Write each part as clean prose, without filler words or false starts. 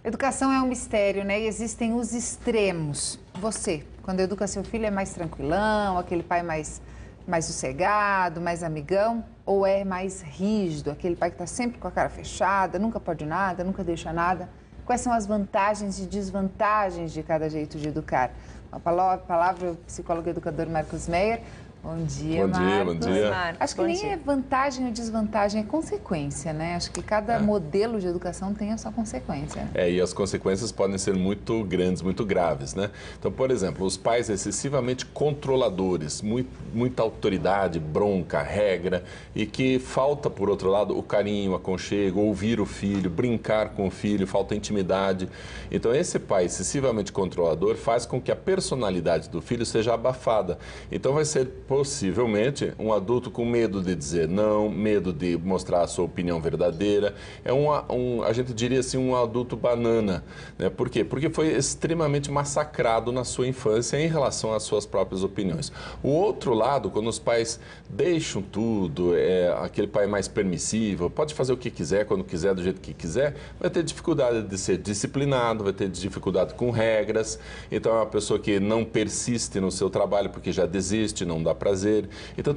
Educação é um mistério, né? E existem os extremos. Você, quando educa seu filho, é mais tranquilão, aquele pai mais sossegado, mais amigão? Ou é mais rígido, aquele pai que está sempre com a cara fechada, nunca pode nada, nunca deixa nada? Quais são as vantagens e desvantagens de cada jeito de educar? Uma palavra, o psicólogo e educador Marcos Meyer. Bom dia, Marcos. Bom dia. Acho que nem é vantagem ou desvantagem, é consequência, né? Acho que cada modelo de educação tem a sua consequência. E as consequências podem ser muito grandes, muito graves, né? Então, por exemplo, os pais excessivamente controladores, muita autoridade, bronca, regra, e que falta, por outro lado, o carinho, o aconchego, ouvir o filho, brincar com o filho, falta intimidade. Então, esse pai excessivamente controlador faz com que a personalidade do filho seja abafada. Então, vai ser possivelmente um adulto com medo de dizer não, medo de mostrar a sua opinião verdadeira. A gente diria assim, um adulto banana, né? Por quê? Porque foi extremamente massacrado na sua infância em relação às suas próprias opiniões. O outro lado, quando os pais deixam tudo, aquele pai mais permissivo, pode fazer o que quiser, quando quiser, do jeito que quiser, vai ter dificuldade de ser disciplinado, vai ter dificuldade com regras. Então é uma pessoa que não persiste no seu trabalho porque já desiste, não dá prazer. Então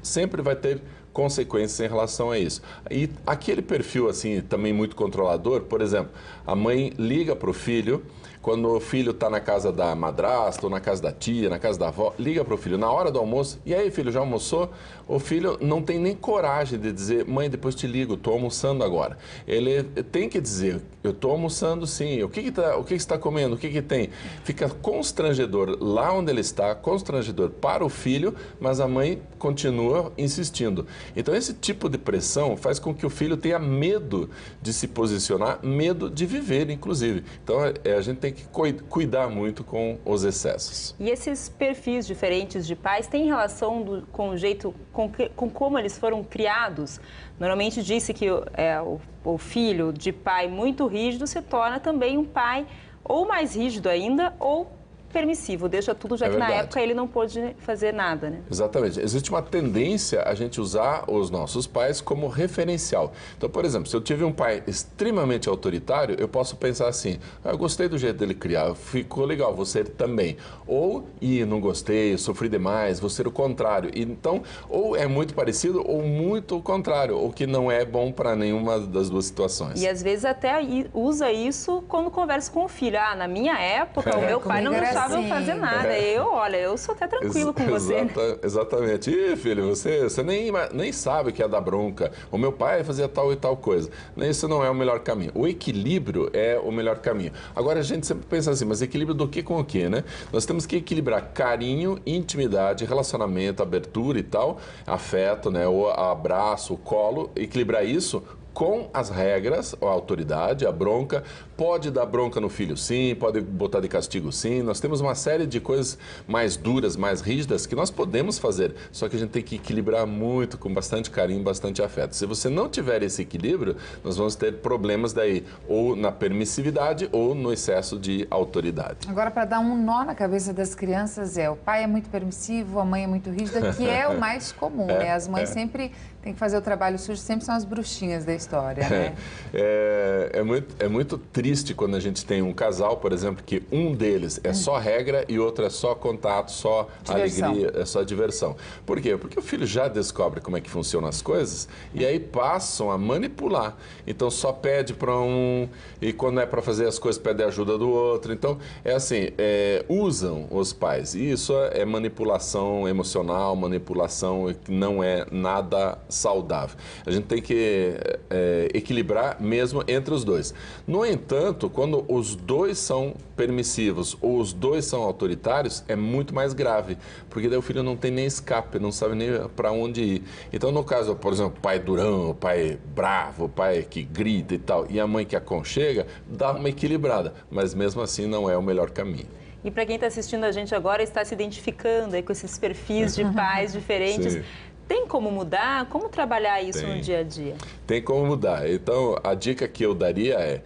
sempre vai ter consequências em relação a isso. E aquele perfil assim também muito controlador, por exemplo, a mãe liga para o filho quando o filho está na casa da madrasta, ou na casa da tia, na casa da avó, liga para o filho na hora do almoço. E aí, filho, já almoçou? O filho não tem nem coragem de dizer, mãe, depois te ligo, estou almoçando agora. Ele tem que dizer, eu estou almoçando sim, o que você está comendo, o que tem? Fica constrangedor lá onde ele está, constrangedor para o filho, mas a mãe continua insistindo. Então, esse tipo de pressão faz com que o filho tenha medo de se posicionar, medo de viver, inclusive. Então, a gente tem que cuidar muito com os excessos. E esses perfis diferentes de pais têm relação com o jeito, com como eles foram criados? Normalmente disse que o filho de pai muito rígido se torna também um pai ou mais rígido ainda ou permissivo, deixa tudo, já que na época ele não pôde fazer nada, né? Exatamente. Existe uma tendência a gente usar os nossos pais como referencial. Então, por exemplo, se eu tive um pai extremamente autoritário, eu posso pensar assim, eu gostei do jeito dele criar, ficou legal, vou ser também. Ou, não gostei, sofri demais, vou ser o contrário. Então, ou é muito parecido ou muito o contrário, o que não é bom para nenhuma das duas situações. E às vezes até usa isso quando conversa com o filho. Na minha época, o meu pai não deixava eu fazer nada. Eu sou até tranquilo com você. Exatamente. Ih, filho, você nem sabe o que é dar bronca. O meu pai fazia tal e tal coisa. Isso não é o melhor caminho. O equilíbrio é o melhor caminho. Agora, a gente sempre pensa assim, mas equilíbrio do que com o que, né? Nós temos que equilibrar carinho, intimidade, relacionamento, abertura e tal, afeto, né? O abraço, o colo, equilibrar isso com as regras, a autoridade, a bronca. Pode dar bronca no filho sim, pode botar de castigo sim. Nós temos uma série de coisas mais duras, mais rígidas que nós podemos fazer. Só que a gente tem que equilibrar muito, com bastante carinho, bastante afeto. Se você não tiver esse equilíbrio, nós vamos ter problemas daí, ou na permissividade ou no excesso de autoridade. Agora, para dar um nó na cabeça das crianças, o pai é muito permissivo, a mãe é muito rígida, que é o mais comum, né? As mães sempre têm que fazer o trabalho sujo, sempre são as bruxinhas da história, né? É muito triste quando a gente tem um casal, por exemplo, que um deles é só regra e outro é só contato, só diversão. Alegria, é só diversão. Por quê? Porque o filho já descobre como é que funcionam as coisas e aí passam a manipular. Então só pede para um e quando é para fazer as coisas pede a ajuda do outro. Então usam os pais. E isso é manipulação emocional, manipulação que não é nada saudável. A gente tem que equilibrar mesmo entre os dois. No entanto, quando os dois são permissivos ou os dois são autoritários, é muito mais grave, porque daí o filho não tem nem escape, não sabe nem para onde ir. Então, no caso, por exemplo, pai durão, pai bravo, pai que grita e tal, e a mãe que aconchega, dá uma equilibrada, mas mesmo assim não é o melhor caminho. E para quem está assistindo a gente agora, está se identificando aí com esses perfis de pais diferentes, Tem como mudar? Como trabalhar isso no dia a dia? Tem como mudar. Então, a dica que eu daria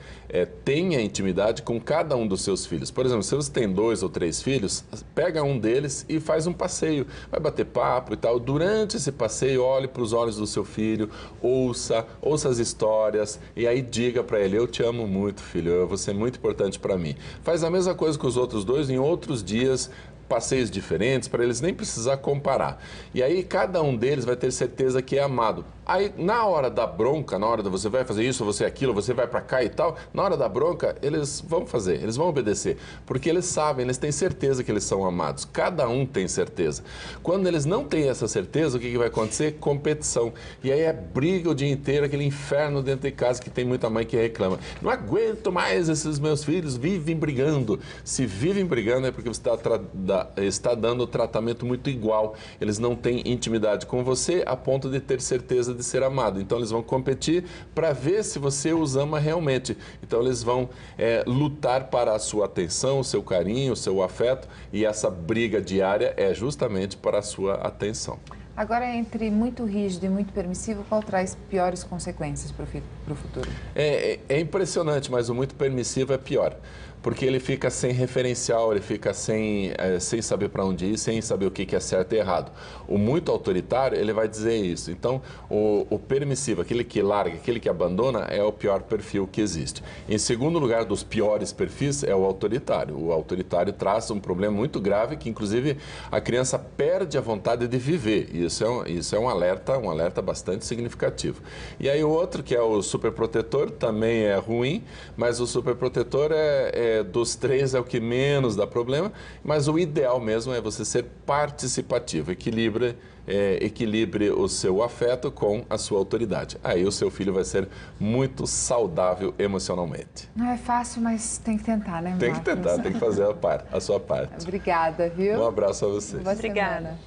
tenha intimidade com cada um dos seus filhos. Por exemplo, se você tem 2 ou 3 filhos, pega um deles e faz um passeio. Vai bater papo e tal. Durante esse passeio, olhe para os olhos do seu filho, ouça as histórias e aí diga para ele: eu te amo muito, filho, você é muito importante para mim. Faz a mesma coisa com os outros 2 em outros dias, passeios diferentes, para eles nem precisar comparar. E aí cada um deles vai ter certeza que é amado. Aí na hora da bronca, na hora de você vai fazer isso, você aquilo, você vai para cá e tal, na hora da bronca eles vão fazer, eles vão obedecer, porque eles sabem, eles têm certeza que eles são amados. Cada um tem certeza. Quando eles não têm essa certeza, o que vai acontecer? Competição. E aí é briga o dia inteiro, aquele inferno dentro de casa que tem muita mãe que reclama. Não aguento mais esses meus filhos, vivem brigando. Se vivem brigando é porque você está dando tratamento muito igual. Eles não têm intimidade com você a ponto de ter certeza de ser amado. Então eles vão competir para ver se você os ama realmente. Então eles vão lutar para a sua atenção, o seu carinho, o seu afeto, e essa briga diária é justamente para a sua atenção. Agora, entre muito rígido e muito permissivo, qual traz piores consequências para o futuro? É impressionante, mas o muito permissivo é pior. Porque ele fica sem referencial, ele fica sem saber para onde ir, sem saber o que é certo e errado. O muito autoritário, ele vai dizer isso. Então, o permissivo, aquele que larga, aquele que abandona, é o pior perfil que existe. Em segundo lugar, dos piores perfis, é o autoritário. O autoritário traz um problema muito grave que, inclusive, a criança perde a vontade de viver. Isso é um alerta bastante significativo. E aí o outro, que é o superprotetor, também é ruim, mas o superprotetor dos 3 é o que menos dá problema, mas o ideal mesmo é você ser participativo, equilibre o seu afeto com a sua autoridade. Aí o seu filho vai ser muito saudável emocionalmente. Não é fácil, mas tem que tentar, né, Marcos? Tem que tentar, tem que fazer a sua parte. Obrigada, viu? Um abraço a vocês. Obrigada.